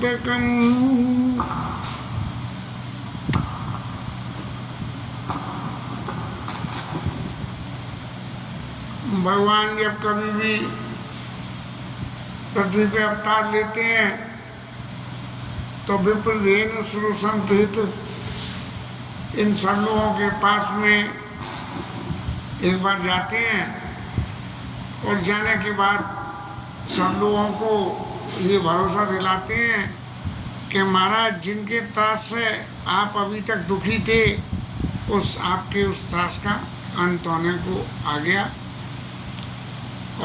पुस्तकम्। भगवान जब कभी भी पृथ्वी पे अवतार लेते हैं तो विप्रदेन सुरसंत हित इन सब लोगों के पास में एक बार जाते हैं और जाने के बाद सब लोगों को ये भरोसा दिलाते हैं कि महाराज जिनके त्रास से आप अभी तक दुखी थे उस आपके उस त्रास का अंत होने को आ गया।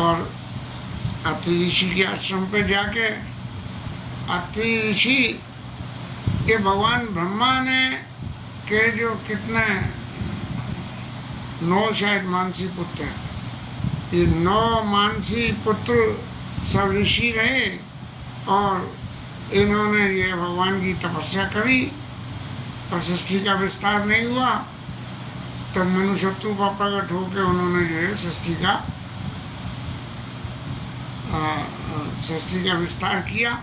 और अत्रि ऋषि के आश्रम पे जाके अत्रि ऋषि के भगवान ब्रह्मा ने के जो कितने 9 शायद मानसी पुत्र हैं, ये 9 मानसी पुत्र सब ऋषि रहे और इन्होंने ये भगवान की तपस्या करी और सृष्टि का विस्तार नहीं हुआ। तब मनुष्यत्व का प्रकट होकर उन्होंने जो है सृष्टि का विस्तार किया।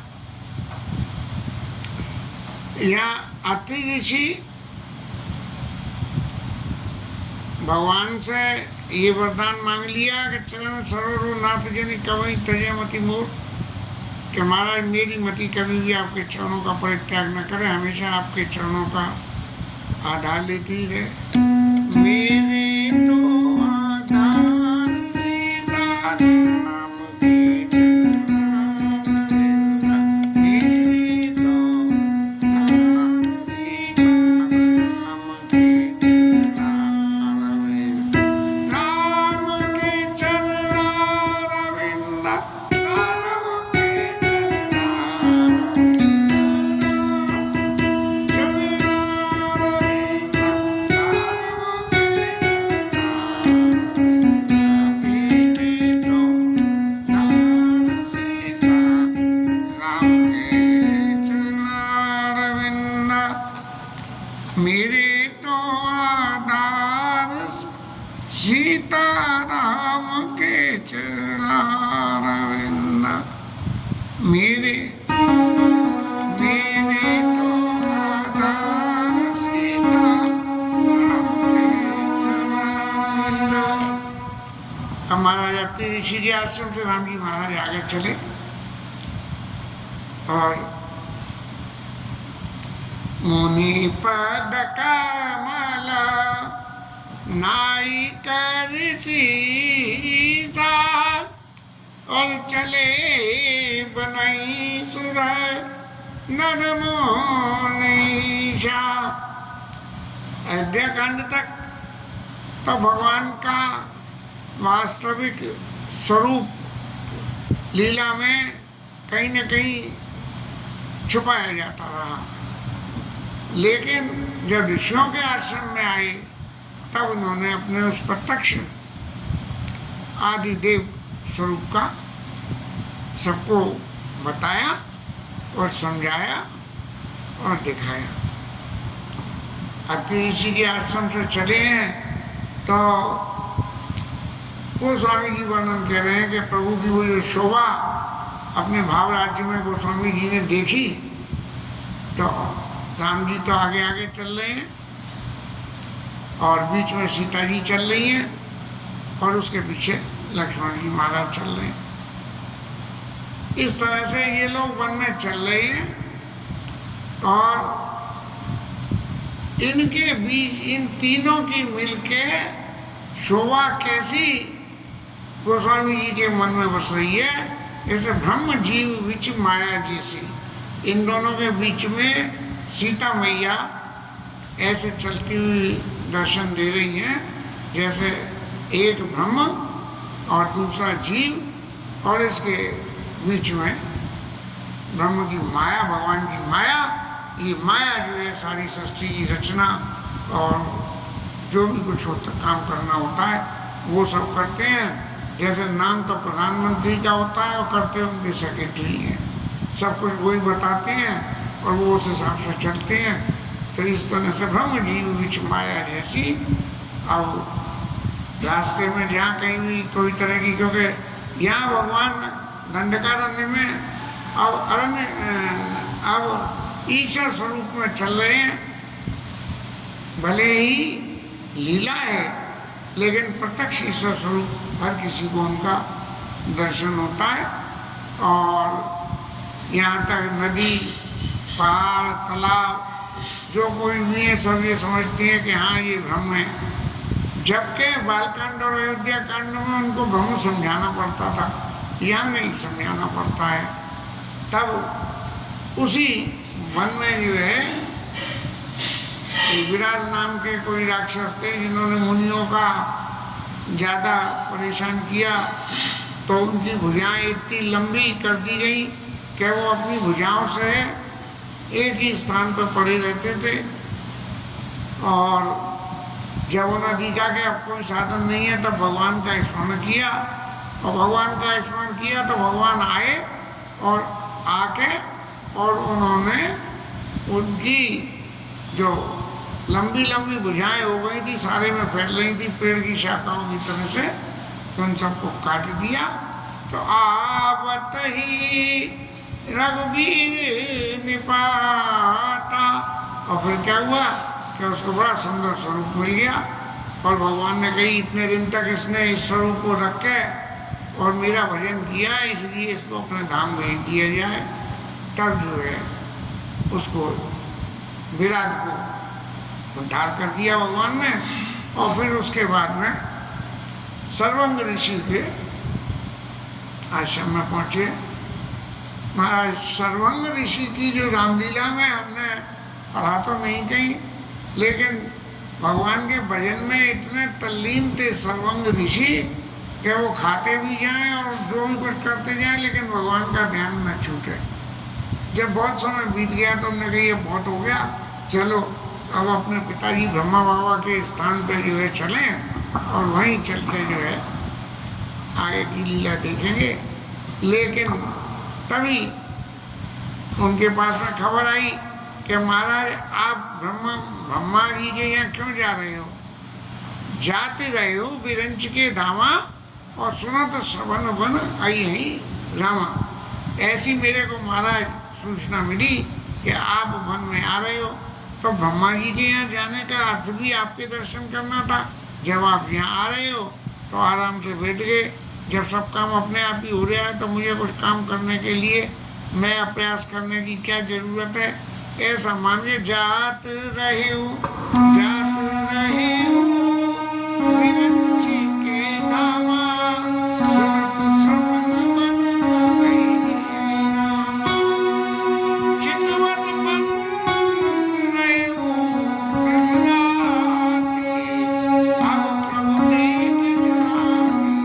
यहाँ अत्रि ऋषि भगवान से ये वरदान मांग लिया कि चरण सरोवर नाथ जनि कवि तजे मति मोर, कि महाराज मेरी मति कभी भी आपके चरणों का परित्याग न करे, हमेशा आपके चरणों का आधार लेती ही रहे। मेरे तो आधार सीताराम के चरणारविंद, मेरे तो आधार सीताराम के चरणारविंद, राम के चरणारविंद, राघव के चरणारविंद, मेरे तो आधार सीताराम के चरणारविंद, मेरे मेरे तो आधार सीताराम के चरणारविंद। अब महाराज अत्रि ऋषि के आश्रम से राम जी महाराज आगे चले और मुनि पद कमल नाई कर सीधा और चले बनई सुर नर मोनीशा। अयोध्या कांड तक तो भगवान का वास्तविक स्वरूप लीला में कहीं न कहीं छुपाया जाता रहा, लेकिन जब ऋषियों के आश्रम में आए तब उन्होंने अपने उस प्रत्यक्ष आदिदेव स्वरूप का सबको बताया और समझाया और दिखाया। अत्रि ऋषि के आश्रम से चले हैं तो वो स्वामी जी वर्णन कह रहे हैं कि प्रभु की वो जो शोभा अपने भाव राज्य में गोस्वामी जी ने देखी तो राम जी तो आगे आगे चल रहे हैं और बीच में सीता जी चल रही हैं और उसके पीछे लक्ष्मण जी महाराज चल रहे हैं। इस तरह से ये लोग वन में चल रहे हैं और इनके बीच इन तीनों की मिलके शोभा कैसी गोस्वामी जी के मन में बस रही है, जैसे ब्रह्म जीव विच माया जैसी। इन दोनों के बीच में सीता मैया ऐसे चलती हुई दर्शन दे रही हैं जैसे एक ब्रह्म और दूसरा जीव और इसके बीच में ब्रह्म की माया, भगवान की माया। ये माया जो है सारी सृष्टि की रचना और जो भी कुछ होता काम करना होता है वो सब करते हैं। जैसे नाम तो प्रधानमंत्री का होता है और करते उनके सेक्रेटरी हैं, सब कुछ वही बताते हैं और वो उस हिसाब से चलते हैं। तो इस तरह से ब्रह्म जीव विच माया जैसी। अब रास्ते में जहाँ कहीं भी कोई तरह की, क्योंकि यहाँ भगवान दंडकारण्य में अब अब ईश्वर स्वरूप में चल रहे हैं। भले ही लीला है, लेकिन प्रत्यक्ष ईश्वर स्वरूप हर किसी को उनका दर्शन होता है। और यहाँ तक नदी, पहाड़, तालाब, जो कोई भी है सब ये समझते हैं कि हाँ ये ब्रह्म है, जबकि बालकांड और अयोध्या कांड में उनको ब्रह्म समझाना पड़ता था, यहाँ नहीं समझाना पड़ता है। तब उसी वन में जो है विराज नाम के कोई राक्षस थे जिन्होंने मुनियों का ज़्यादा परेशान किया, तो उनकी भुजाएं इतनी लंबी कर दी गई कि वो अपनी भुजाओं से एक ही स्थान पर पड़े रहते थे। और जब उन्हें दिखा कि अब कोई साधन नहीं है तब भगवान का स्मरण किया, और भगवान का स्मरण किया तो भगवान आए और आके और उन्होंने उनकी जो लंबी लंबी भुजाएं हो गई थी, सारे में फैल रही थी पेड़ की शाखाओं की तरह से, तो उन सबको काट दिया। तो आवत ही रघुबीर निपाता, और फिर क्या हुआ कि उसको बड़ा सुंदर स्वरूप मिल गया। और भगवान ने कही इतने दिन तक इसने इस स्वरूप को रखे और मेरा भजन किया, इसलिए इसको अपने धाम भेज दिया जाए। तब जो है उसको विराट को उद्धार कर दिया भगवान ने। और फिर उसके बाद में सर्वंग ऋषि के आश्रम में पहुंचे। महाराज सर्वंग ऋषि की जो रामलीला में हमने पढ़ा तो नहीं कहीं, लेकिन भगवान के भजन में इतने तल्लीन थे सर्वंग ऋषि कि वो खाते भी जाएं और जो भी कुछ करते जाएं, लेकिन भगवान का ध्यान न छूटे। जब बहुत समय बीत गया तो हमने कहा ये बहुत हो गया, चलो अब अपने पिताजी ब्रह्मा बाबा के स्थान पे जो है चलें और वहीं चल के जो है आगे की लीला देखेंगे। लेकिन तभी उनके पास में खबर आई कि महाराज आप ब्रह्मा जी के यहाँ क्यों जा रहे हो? जाते रहे हो बिरंच के धामा और सुनत श्रवण बन आई ही रामा। ऐसी मेरे को महाराज सूचना मिली कि आप वन में आ रहे हो, तो ब्रह्मा जी के यहाँ जाने का अर्थ भी आपके दर्शन करना था। जब आप यहाँ आ रहे हो तो आराम से बैठ गए। जब सब काम अपने आप ही हो रहा है तो मुझे कुछ काम करने के लिए नया प्रयास करने की क्या जरूरत है? ऐसा मानिए जात रहे हो विरंच के धामा, सुनत श्रवण बन आई रामा। चितवत पंत रहे हो दिन राति, अब प्रभु देख जुरानी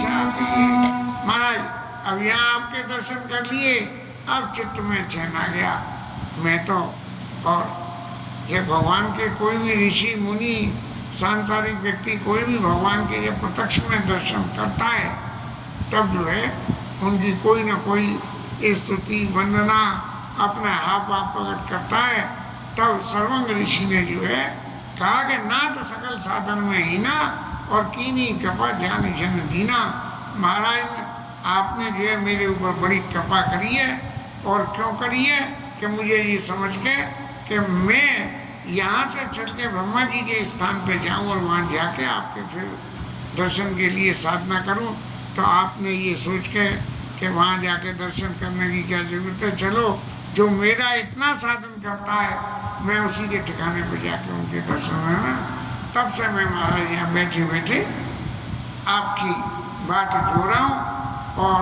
जाती। महाराज अब यहाँ आपके दर्शन कर लिए, अब चित्त में चैन आ गया। मैं तो और ये भगवान के कोई भी ऋषि मुनि सांसारिक व्यक्ति कोई भी भगवान के जब प्रत्यक्ष में दर्शन करता है तब जो है उनकी कोई ना कोई स्तुति वंदना अपने हाव भाव प्रकट करता है। तब सर्वंग ऋषि ने जो है कहा कि नाथ सकल साधन में ही ना और कीनी कृपा ज्ञान जन दीना। महाराज आपने जो है मेरे ऊपर बड़ी कृपा करी है, और क्यों करी है कि मुझे ये समझ के कि मैं यहाँ से चल के ब्रह्मा जी के स्थान पे जाऊँ और वहाँ जाके आपके फिर दर्शन के लिए साधना करूँ। तो आपने ये सोच के कि वहाँ जाके दर्शन करने की क्या जरूरत है, चलो जो मेरा इतना साधन करता है मैं उसी के ठिकाने पे जाके उनके दर्शन करना। तब से मैं महाराज यहाँ बैठे बैठे आपकी बात जो रहा हूँ। और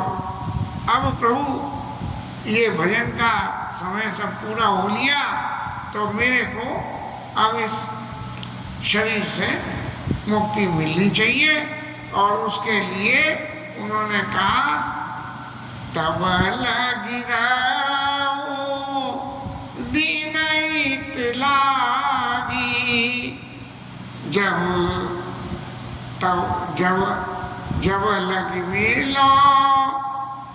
अब प्रभु ये भजन का समय सब पूरा हो लिया तो मेरे को अब इस शरीर से मुक्ति मिलनी चाहिए। और उसके लिए उन्होंने कहा तब गिराओ दीन लागी, जब लग मिलो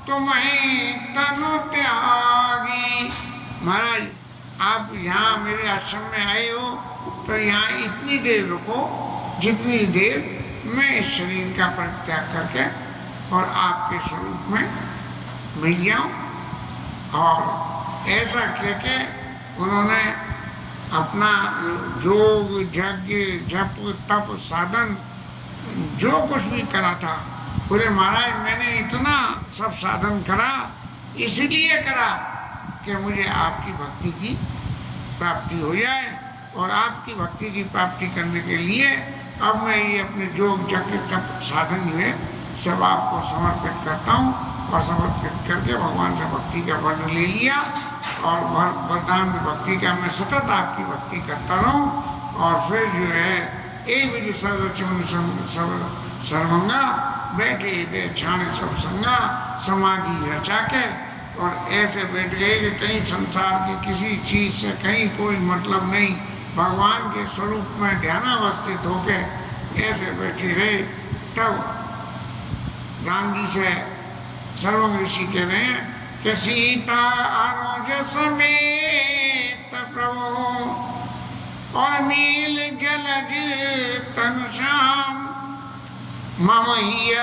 तुम्हें तनु त्यागी। महाराज आप यहाँ मेरे आश्रम में आए हो तो यहाँ इतनी देर रुको जितनी देर मैं इस शरीर का परित्याग करके और आपके स्वरूप में मिल जाऊँ। और ऐसा कह के उन्होंने अपना जोग यज्ञ जप तप साधन जो कुछ भी करा था, बोले महाराज मैंने इतना सब साधन करा इसलिए करा कि मुझे आपकी भक्ति की प्राप्ति हो जाए, और आपकी भक्ति की प्राप्ति करने के लिए अब मैं ये अपने जोग यज्ञ तप साधन जो है सब आपको समर्पित करता हूँ, और समर्पित करके भगवान से भक्ति का वर ले लिया, और वरदान भक्ति का मैं सतत आपकी भक्ति करता रहूं। और फिर जो है एक विधि सर्वंगा बैठे दे छाने सब संगा समाधि रचा के, और ऐसे बैठ गए कि कहीं संसार की किसी चीज से कहीं कोई मतलब नहीं, भगवान के स्वरूप में ध्यानावस्थित होके ऐसे बैठे रहे। तब राम जी से सर्वंग ऋषि कह रहे हैं कि सीता अनुज समेत प्रभु और नील जलज तन श्याम मम हिय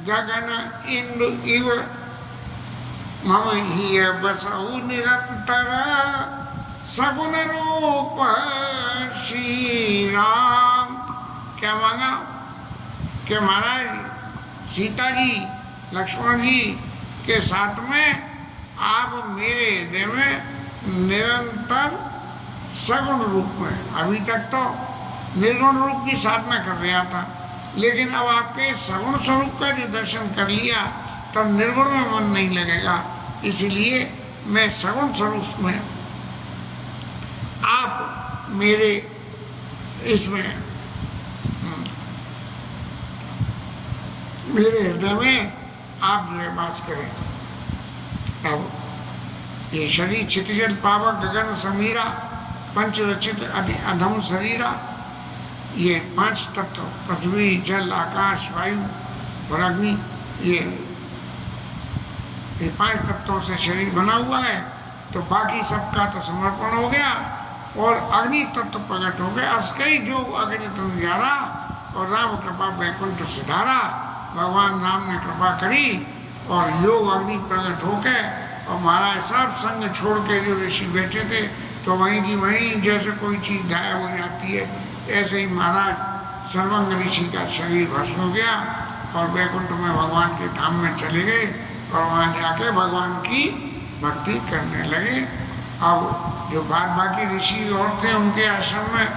गगन इंदु इव मम हिय बसहु निरंतर सगुण रूप श्री राम। क्या मांगा कि महाराज सीता जी लक्ष्मण जी के साथ में आप मेरे हृदय में निरंतर सगुण रूप में, अभी तक तो निर्गुण रूप की साधना कर रहा था, लेकिन अब आपके सगुण स्वरूप का जो दर्शन कर लिया तब निर्गुण में मन नहीं लगेगा, इसीलिए मैं सगुण स्वरूप में आप मेरे इसमें मेरे हृदय में आप जो है वास करें। अब ये शरीर क्षितिजल पावक गगन समीरा पंच रचित अधम शरीरा, ये पांच तत्व पृथ्वी जल आकाश वायु और अग्नि, ये पांच तत्वों से शरीर बना हुआ है। तो बाकी सबका तो समर्पण हो गया और अग्नि तत्व प्रकट हो गया। अस्कई जो अग्नि तुम जारा और राम कृपा वैकुंठ सिधारा। भगवान राम ने कृपा करी और योग अग्नि प्रकट होके, और महाराज सब संग छोड़ के जो ऋषि बैठे थे तो वहीं की वहीं जैसे कोई चीज़ गायब हो जाती है, ऐसे ही महाराज सर्वंग ऋषि का शरीर भस्म हो गया और वैकुंठ में भगवान के धाम में चले गए और वहाँ जाके भगवान की भक्ति करने लगे। अब जो बाकी ऋषि और थे उनके आश्रम में,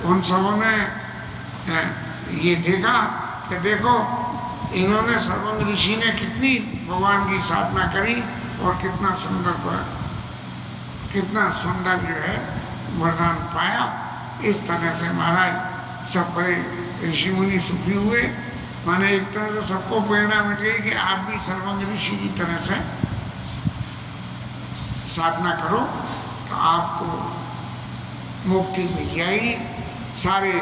उन सबों ने ये देखा कि देखो इन्होंने सर्वंग ऋषि ने कितनी भगवान की साधना करी और कितना सुंदर जो है वरदान पाया। इस तरह से महाराज सब बड़े ऋषि मुनि सुखी हुए। माने एक तरह से सबको प्रेरणा मिल गई कि आप भी सर्वंग ऋषि की तरह से साधना करो तो आपको मुक्ति मिल जाएगी। सारे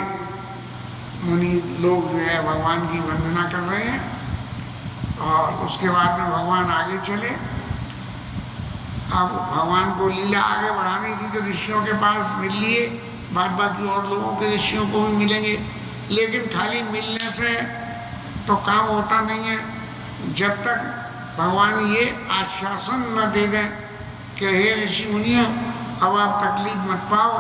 मुनि लोग जो है भगवान की वंदना कर रहे हैं और उसके बाद में भगवान आगे चले। अब भगवान को लीला आगे बढ़ानी थी तो ऋषियों के पास मिल लिए, बाद बाकी और लोगों के ऋषियों को भी मिलेंगे, लेकिन खाली मिलने से तो काम होता नहीं है जब तक भगवान ये आश्वासन न दे दें कि हे ऋषि मुनियों अब आप तकलीफ मत पाओ,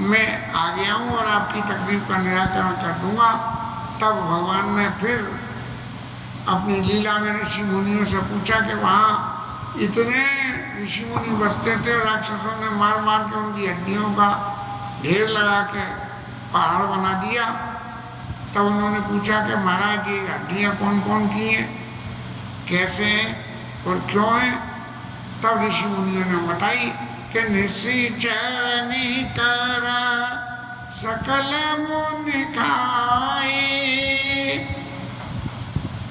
मैं आ गया हूँ और आपकी तकलीफ का निराकरण कर दूंगा। तब भगवान ने फिर अपनी लीला में ऋषि मुनियों से पूछा कि वहाँ इतने ऋषि मुनि बसते थे, राक्षसों ने मार मार के उनकी हड्डियों का ढेर लगा के पहाड़ बना दिया। तब उन्होंने पूछा कि महाराज ये हड्डियाँ कौन कौन की हैं, कैसे हैं और क्यों हैं। तब ऋषि मुनियों ने बताई कि निश्चर कर सकल मुनि खाए,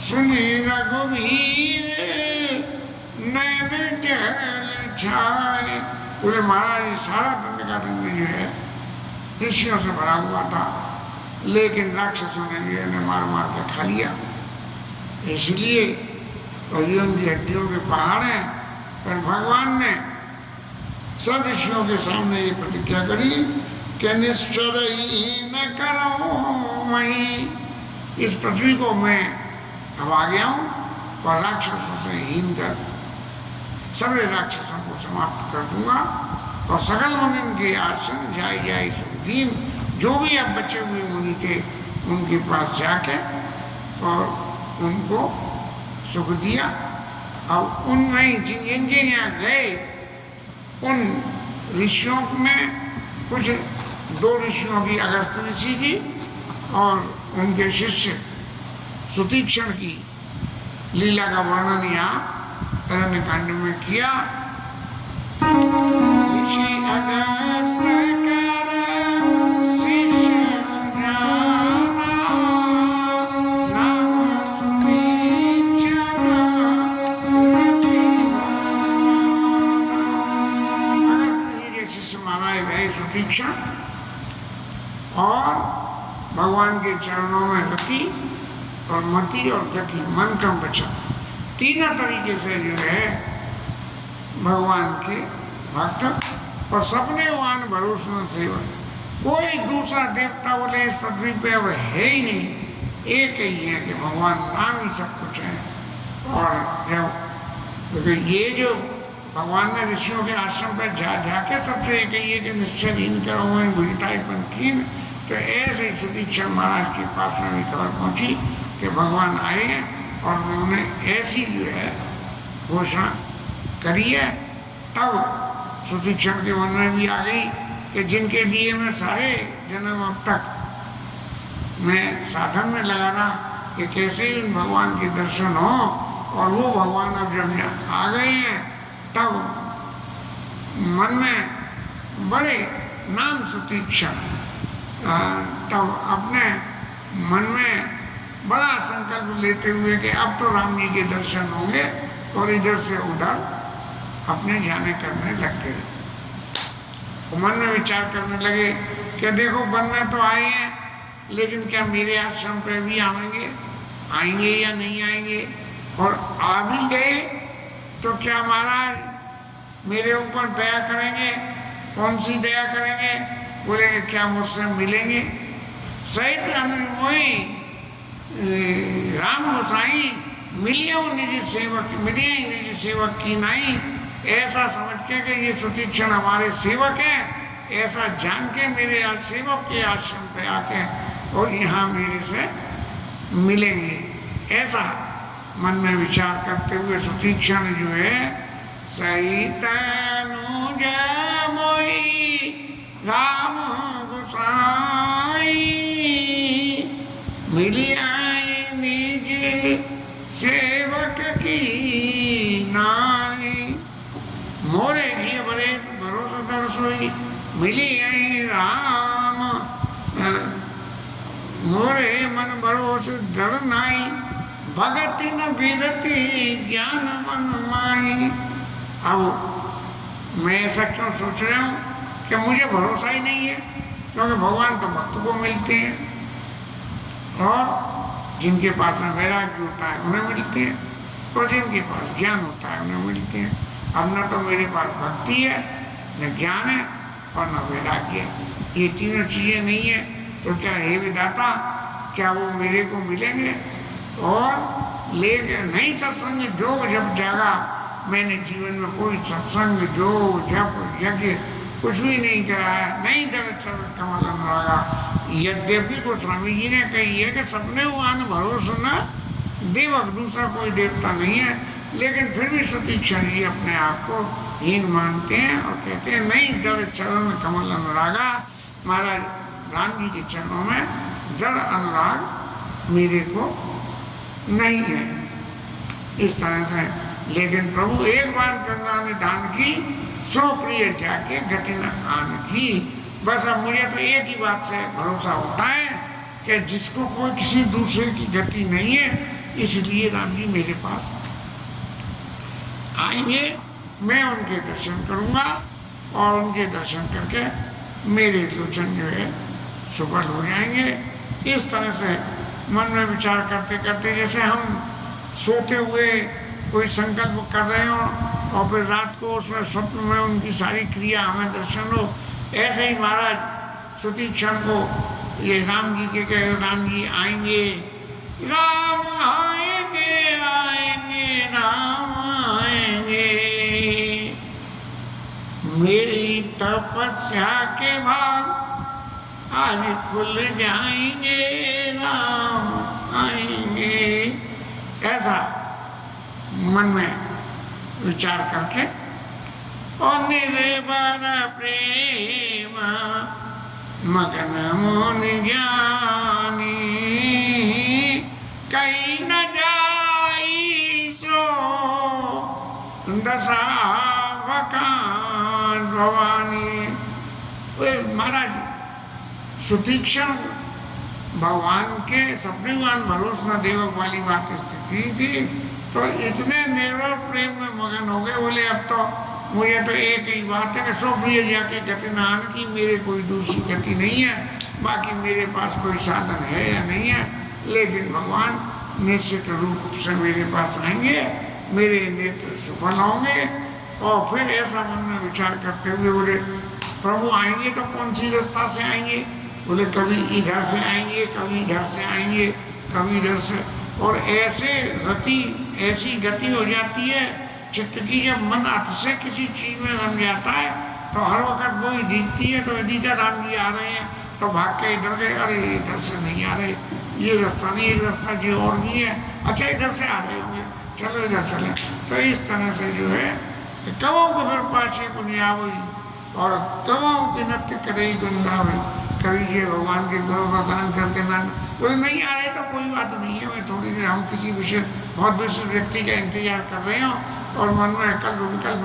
सुनि रघुवीर नैन जल छाए। बोले महाराज सारा दंड का दंड जो है ऋषियों से भरा हुआ था, लेकिन राक्षसों ने भी इन्हें मार मार के खा लिया। इसलिए और ये उनकी हड्डियों के पहाड़ हैं। और भगवान ने सब ऋषियों के सामने ये प्रतिज्ञा करी कि निश्चर ही न करो वही, इस पृथ्वी को मैं अब आ गया हूँ और राक्षसों से हीन कर सभी राक्षसों को समाप्त कर दूंगा और सकल मुनिन के आश्रम जाय जाय सुखदीन, जो भी अब बचे हुए मुनि थे उनके पास जाके और उनको सुख दिया। अब उनमें जिनके यहाँ गए उन ऋषियों में कुछ 2 ऋषियों की, अगस्त ऋषि की और उनके शिष्य सुतीक्षण की लीला का वर्णन यहाँ अरण्य कांड में किया। ऋषि अगस्त कर शिष्य सुजाना, नाम सुतीक्षण प्रतिभावाना। अगस्त ऋषि के शिष्य माने गए सुतीक्षण और भगवान के चरणों में रति और मति और गति, मन क्रम वचन, तीनों तरीके से जो है भगवान के भक्त और सपने वान भरोसा सेवक। कोई दूसरा देवता बोले इस पृथ्वी पे अब है ही नहीं, एक ही है कि भगवान राम ही सब कुछ है। और जब क्योंकि ये जो भगवान ने ऋषियों के आश्रम पर जाके सबसे कहिए कि निश्चयहीन करो गुजटाईपन कीन, तो ऐसे ही सुतीक्षण महाराज के पास में भी खबर पहुंची कि भगवान आए हैं और उन्होंने ऐसी जो है घोषणा करी है। तब सुतीक्षण के मन में भी आ गई कि जिनके दिए मैं सारे जन्म अब तक मैं साधन में लगाना कि कैसे उन भगवान के दर्शन हो, और वो भगवान अब जब आ गए हैं तब मन में बड़े नाम सुतीक्षण, तब अपने मन में बड़ा संकल्प लेते हुए कि अब तो राम जी के दर्शन होंगे, और इधर से उधर अपने जाने करने लग गए। मन में विचार करने लगे कि देखो वन में तो आए हैं, लेकिन क्या मेरे आश्रम पे भी आएंगे या नहीं आएंगे, और आ भी गए तो क्या महाराज मेरे ऊपर दया करेंगे? कौन सी दया करेंगे? बोलेंगे क्या मुझसे मिलेंगे? सहित अनुमोही राम गोसाई मिलिया निज सेवक, मिलिया ही निज सेवक की नहीं, ऐसा समझ के कि ये सुतीक्षण हमारे सेवक हैं, ऐसा जान के मेरे सेवक के आश्रम पे आके और यहाँ मेरे से मिलेंगे, ऐसा मन में विचार करते हुए सुतीक्षण जो है सहित अनुज मोहि राम गोसाई मिलिया निज सेवक की नाई, मोरे जी बड़े भरोसा दड़ सोई मिली आई राम, मोरे मन भरोस दड़ नाई, भगति न विरति ज्ञान मन माई। अब मैं ऐसा क्यों सोच रहा हूँ कि मुझे भरोसा ही नहीं है, क्योंकि भगवान तो भक्त को मिलते हैं और जिनके पास में वैराग्य होता है उन्हें मिलते हैं, और जिनके पास ज्ञान होता है उन्हें मिलते हैं। अब न तो मेरे पास भक्ति है, न ज्ञान है और न वैराग्य है, ये तीनों चीजें नहीं है, तो क्या हे विधाता क्या वो मेरे को मिलेंगे? और लेके नहीं सत्संग जो जब जागा, मैंने जीवन में कोई सत्संग जो जप यज्ञ कुछ भी नहीं करा है, नहीं दरअसल कमल अनुरागा। यद्यपि गोस्वामी जी ने कही है कि सपने वान भरोसा न देवक, दूसरा कोई देवता नहीं है, लेकिन फिर भी सुतीक्षण जी अपने आप को हीन मानते हैं और कहते हैं नहीं जड़ चरण कमल अनुरागा, महाराज राम जी के चरणों में जड़ अनुराग मेरे को नहीं है, इस तरह से। लेकिन प्रभु एक बार करना निधान की, सो प्रिय जाके गति न आन की। बस अब मुझे तो एक ही बात से भरोसा होता है कि जिसको कोई किसी दूसरे की गति नहीं है, इसलिए राम जी मेरे पास आएंगे, मैं उनके दर्शन करूंगा और उनके दर्शन करके मेरे लोचन जो है सफल हो जाएंगे। इस तरह से मन में विचार करते करते, जैसे हम सोते हुए कोई संकल्प कर रहे हो और फिर रात को उसमें स्वप्न में उनकी सारी क्रिया हमें दर्शन हो, ऐसे ही महाराज सुतीक्षण को ये राम जी के कहे राम जी आएंगे, राम आएंगे आएंगे राम आएंगे, मेरी तपस्या के भाग आज खुल जाएंगे, राम आएंगे। ऐसा मन में विचार करके और निर्भर प्रेम मगन मोन ज्ञानी, कहीं न जाई सो दशा वकान भवानी। महाराज सुतीक्षण भगवान के सपनेवान भरोसा देवक वाली बात स्थिति थी, तो इतने निर्भर प्रेम में मगन हो गए। बोले अब तो मुझे तो एक ही बात है कि सो प्रिय जाके गति नान की, मेरे कोई दूसरी गति नहीं है, बाकी मेरे पास कोई साधन है या नहीं है, लेकिन भगवान निश्चित रूप से मेरे पास आएंगे, मेरे नेत्र सफल होंगे। और फिर ऐसा मन में विचार करते हुए बोले प्रभु आएंगे तो कौन सी रास्ता से आएंगे? बोले कभी इधर से आएंगे, कभी इधर से आएंगे, कभी इधर से। और ऐसे ऐसी गति हो जाती है चित्त की, जब मन अर्थ से किसी चीज में रम जाता है तो हर वक्त वो ही दिखती है। तो यदि का राम जी आ रहे हैं तो भाग के इधर गए, अरे इधर से नहीं आ रहे, ये रास्ता नहीं, एक रास्ता जो और भी है, अच्छा इधर से आ रहे होंगे, चलो इधर चले। तो इस तरह से जो है कवों को फिर पाछे गुनियावई और कवों के नृत्य करे गुन गावई। कभी ये भगवान के गुणों का गान करके ना बोले नहीं आ रहे तो कोई बात नहीं है, मैं थोड़ी देर हम किसी विषय बहुत विशेष व्यक्ति का इंतजार कर रहे हो और मन में कल्प विकल्प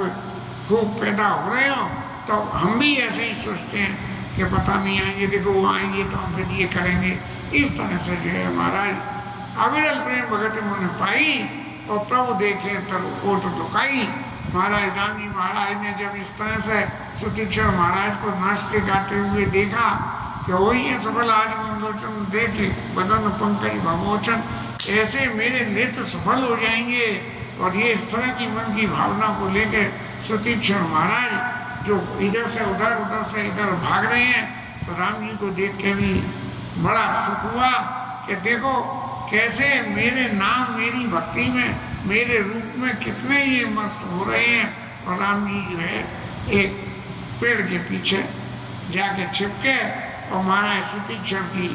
खूब पैदा हो रहे हो, तो हम भी ऐसे ही सोचते हैं कि पता नहीं आएंगे, देखो वो आएंगे तो हम फिर ये करेंगे। इस तरह से जो है महाराज अविरल प्रेम भगत मुन पाई और प्रभु देखे तर ओट लुकाई। महाराज राम जी महाराज ने जब इस तरह से सुतीक्षण महाराज को नाचते गाते हुए देखा कि वही है सफल आज मनोलोचन देखे बदन पंकज भमोचन, ऐसे मेरे नेत्र सफल हो जाएंगे। और ये इस तरह की मन की भावना को लेकर सुतीक्षण महाराज जो इधर से उधर उधर से इधर भाग रहे हैं, तो राम जी को देख के भी बड़ा सुख हुआ कि देखो कैसे मेरे नाम मेरी भक्ति में मेरे रूप में कितने ये मस्त हो रहे हैं। और राम जी जो है एक पेड़ के पीछे जाके छिपके और महाराज सुतीक्षण की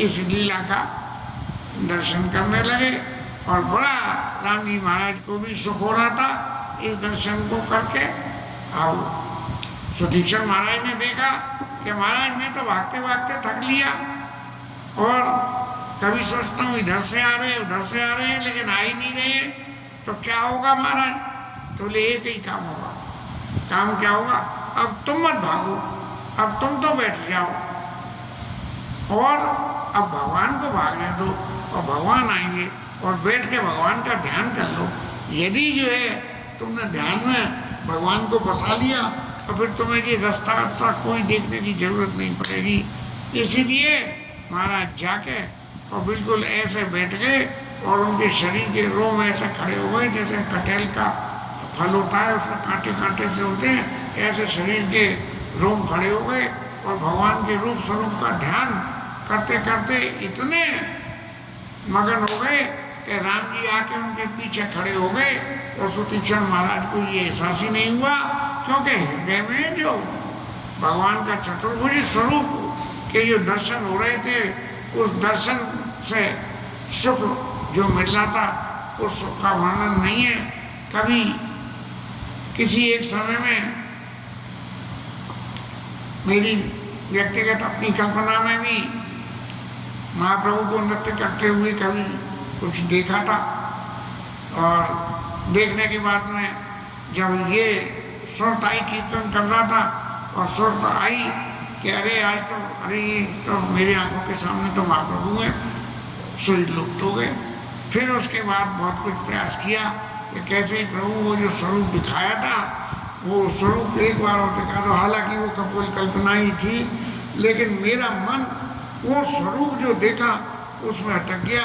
इस लीला का दर्शन करने लगे। और बड़ा राम जी महाराज को भी सुख हो रहा था इस दर्शन को करके। अब सुतीक्षण महाराज ने देखा कि महाराज ने तो भागते भागते थक लिया, और कभी सोचता हूँ इधर से आ रहे उधर से आ रहे हैं लेकिन आ ही नहीं रहे, तो क्या होगा महाराज? तो बोले एक ही काम होगा। काम क्या होगा? अब तुम मत भागो, अब तुम तो बैठ जाओ और अब भगवान को भागने दो और भगवान आएंगे और बैठ के भगवान का ध्यान कर लो। यदि जो है तुमने ध्यान में भगवान को बसा लिया तो फिर तुम्हें ये रास्ता कोई देखने की जरूरत नहीं पड़ेगी। इसीलिए महाराज जाके और बिल्कुल ऐसे बैठ गए और उनके शरीर के रोम ऐसे खड़े हो गए जैसे कटहल का फल होता है उसमें कांटे कांटे से होते हैं, ऐसे शरीर के रोम खड़े हो गए और भगवान के रूप स्वरूप का ध्यान करते करते इतने मगन हो गए कि राम जी आके उनके पीछे खड़े हो गए। और सुतीक्षण महाराज को ये एहसास ही नहीं हुआ, क्योंकि हृदय में जो भगवान का चतुर्भुज स्वरूप के जो दर्शन हो रहे थे, उस दर्शन से सुख जो मिल रहा था उस सुख का वर्णन नहीं है। कभी किसी एक समय में मेरी व्यक्तिगत अपनी कल्पना में भी महाप्रभु को नृत्य करते हुए कभी कुछ देखा था, और देखने के बाद में जब ये सुरत आई कीर्तन कर रहा था और सुरत आई कि अरे आज तो अरे ये तो मेरे आंखों के सामने तो महाप्रभु हैं, सो लुप्त हो गए। फिर उसके बाद बहुत कुछ प्रयास किया कि कैसे ही प्रभु वो जो स्वरूप दिखाया था वो स्वरूप एक बार और दिखा दो। हालांकि वो कपोल कल्पना ही थी, लेकिन मेरा मन वो स्वरूप जो देखा उसमें अटक गया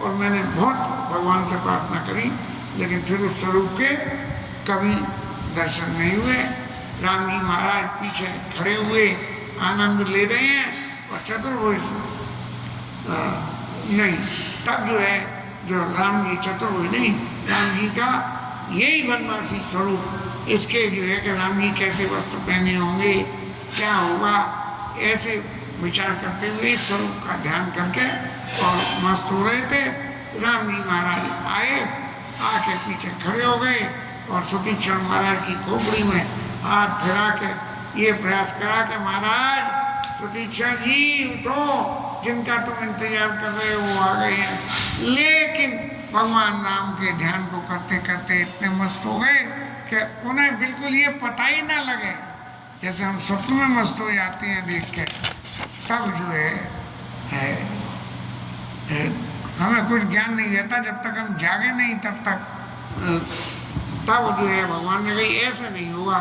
और मैंने बहुत भगवान से प्रार्थना करी, लेकिन फिर उस स्वरूप के कभी दर्शन नहीं हुए। राम जी महाराज पीछे खड़े हुए आनंद ले रहे हैं और चतुर्भुज नहीं, तब जो है जो राम जी चतुर्भुज नहीं, राम जी का यही वनवासी स्वरूप इसके जो है कि राम जी कैसे वस्त्र पहने होंगे, क्या होगा, ऐसे विचार करते हुए इस स्वरूप का ध्यान करके और मस्त हो रहे थे। राम जी महाराज आए, आके पीछे खड़े हो गए और सुतीक्षण महाराज की खोपड़ी में हाथ फिरा के ये प्रयास करा कि महाराज सुतीक्षण जी उठो, जिनका तुम इंतजार कर रहे हो वो आ गए हैं। लेकिन भगवान राम के ध्यान को करते करते इतने मस्त हो गए कि उन्हें बिल्कुल ये पता ही ना लगे, जैसे हम स्वप्न में मस्त हो जाते हैं देख के। तब जो है हमें कुछ ज्ञान नहीं रहता जब तक हम जागे नहीं, तब जो है भगवान ने कही ऐसा नहीं होगा,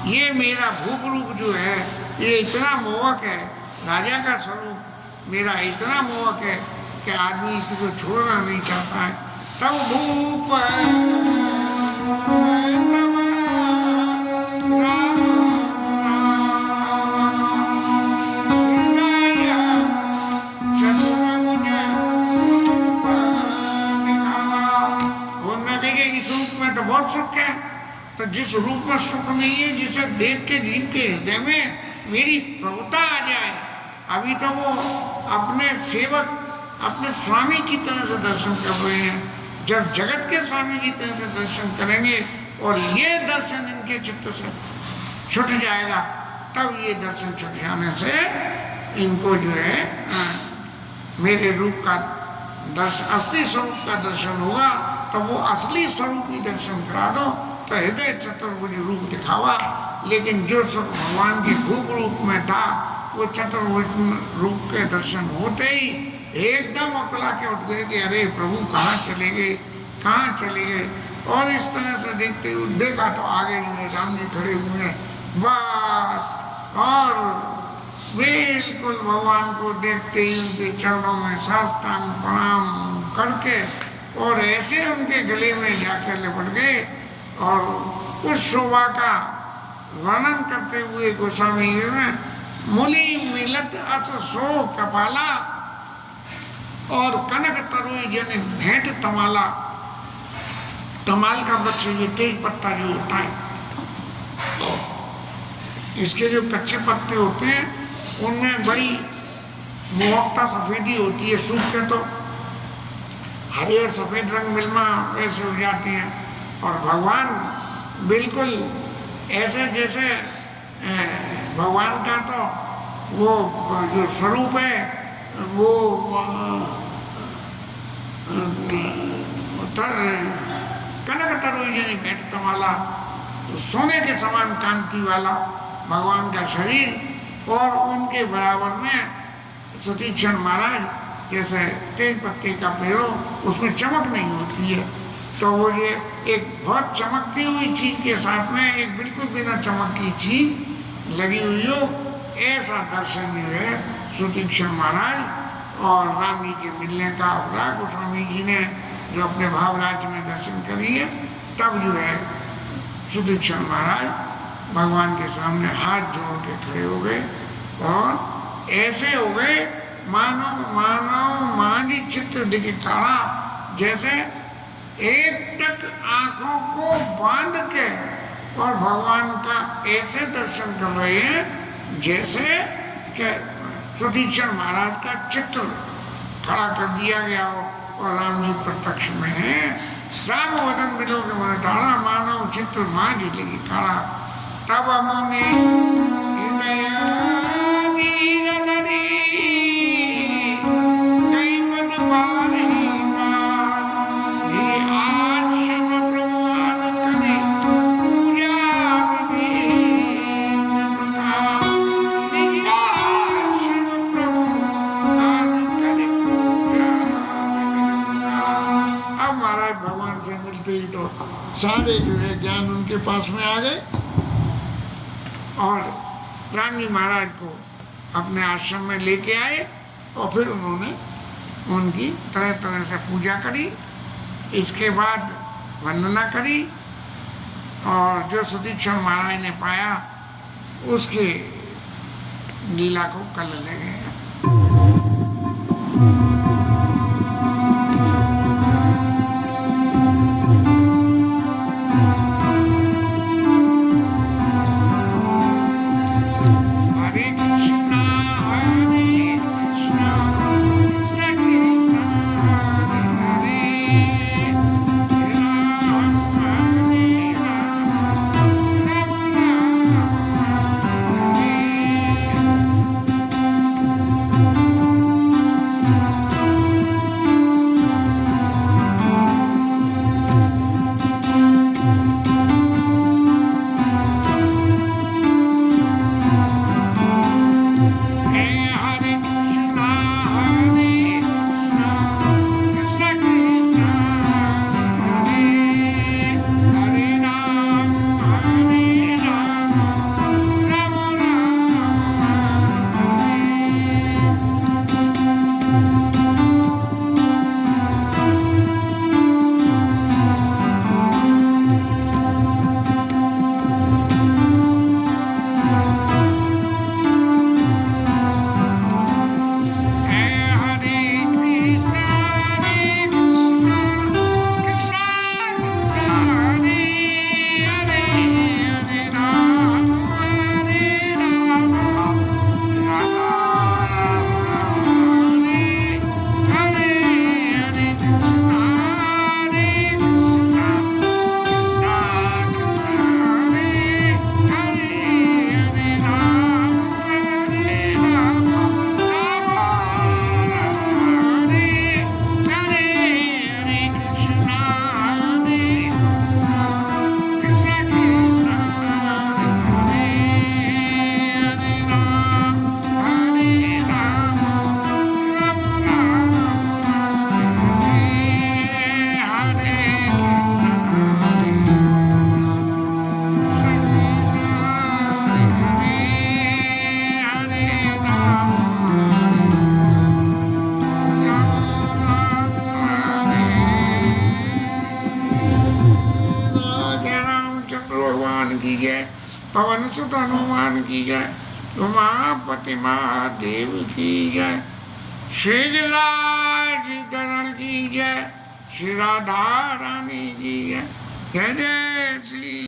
ये मेरा भूप रूप जो है ये इतना मोहक है, राजा का स्वरूप मेरा इतना मोहक है कि आदमी इसी को छोड़ना नहीं चाहता है। तब भूप बहुत सुख है, तो जिस रूप में सुख नहीं है, जिसे देख के जीव के हृदय में मेरी प्रभुता आ जाए। अभी तो वो अपने सेवक अपने स्वामी की तरह से दर्शन कर रहे हैं, जब जगत के स्वामी की तरह से दर्शन करेंगे और ये दर्शन इनके चित्त से छूट जाएगा, तब ये दर्शन छूट जाने से इनको जो है मेरे रूप का दर्शन, असली स्वरूप का दर्शन होगा। तो वो असली स्वरूप ही दर्शन करा दो, तो हृदय चतुर्भुज रूप दिखावा। लेकिन जो सुख भगवान के भूप रूप में था, वो चतुर्भुज रूप के दर्शन होते ही एकदम अकला के उठ गए कि अरे प्रभु कहाँ चले गए, कहाँ चले गए। और इस तरह से देखते हुए देखा तो आगे जो है राम जी खड़े हुए हैं बस, और बिल्कुल भगवान को देखते ही उनके चरणों में साष्टांग प्रणाम करके और ऐसे उनके गले में जाकर लिपट गए। और उस शोभा का वर्णन करते हुए गोस्वामी जी ने मूली मिलत अस सो कपाला और कनक तरुई जन भेंट तमाला। तमाल का वृक्ष ये तेज पत्ता जो होता है, तो इसके जो कच्चे पत्ते होते हैं उनमें बड़ी मोहकता सफेदी होती है, सूख के तो हरे और सफेद रंग मिलना ऐसे हो जाती हैं। और भगवान बिल्कुल ऐसे जैसे भगवान का तो वो जो स्वरूप है वो कनक तरुई जनी भेंट तमाला, सोने के समान कांति वाला भगवान का शरीर और उनके बराबर में सुतीक्षण महाराज जैसे तेज पत्ते का पेड़ हो, उसमें चमक नहीं होती है, तो वो ये एक बहुत चमकती हुई चीज के साथ में एक बिल्कुल बिना चमक की चीज लगी हुई हो, ऐसा दर्शन जो है सुतीक्षण महाराज और राम जी के मिलने का अवरा गोस्वामी जी ने जो अपने भाव राज्य में दर्शन करी है। तब जो है सुतीक्षण महाराज भगवान के सामने हाथ जोड़ के खड़े हो गए और ऐसे हो गए मानो मानो मांझी चित्र दिखे काला, जैसे एक टक आंखों को बांध के और भगवान का ऐसे दर्शन कर रहे हैं जैसे कि सुतीक्षण महाराज का चित्र खड़ा कर दिया गया हो और राम जी प्रत्यक्ष में है। राम वदन बिलो के मन ताड़ा मानव चित्र मांझी लगी काला। तब मुनि हृदय सारे जो है ज्ञान उनके पास में आ गए और राम जी महाराज को अपने आश्रम में लेके आए और फिर उन्होंने उनकी तरह तरह से पूजा करी। इसके बाद वंदना करी और जो सुतीक्षण महाराज ने पाया उसकी लीला को कल ले गए। पवन सुत हनुमान की जय, उमापति महादेव की जय, शीघ्रराज धरण की जय, श्री राधा रानी की जय। जय जय श्री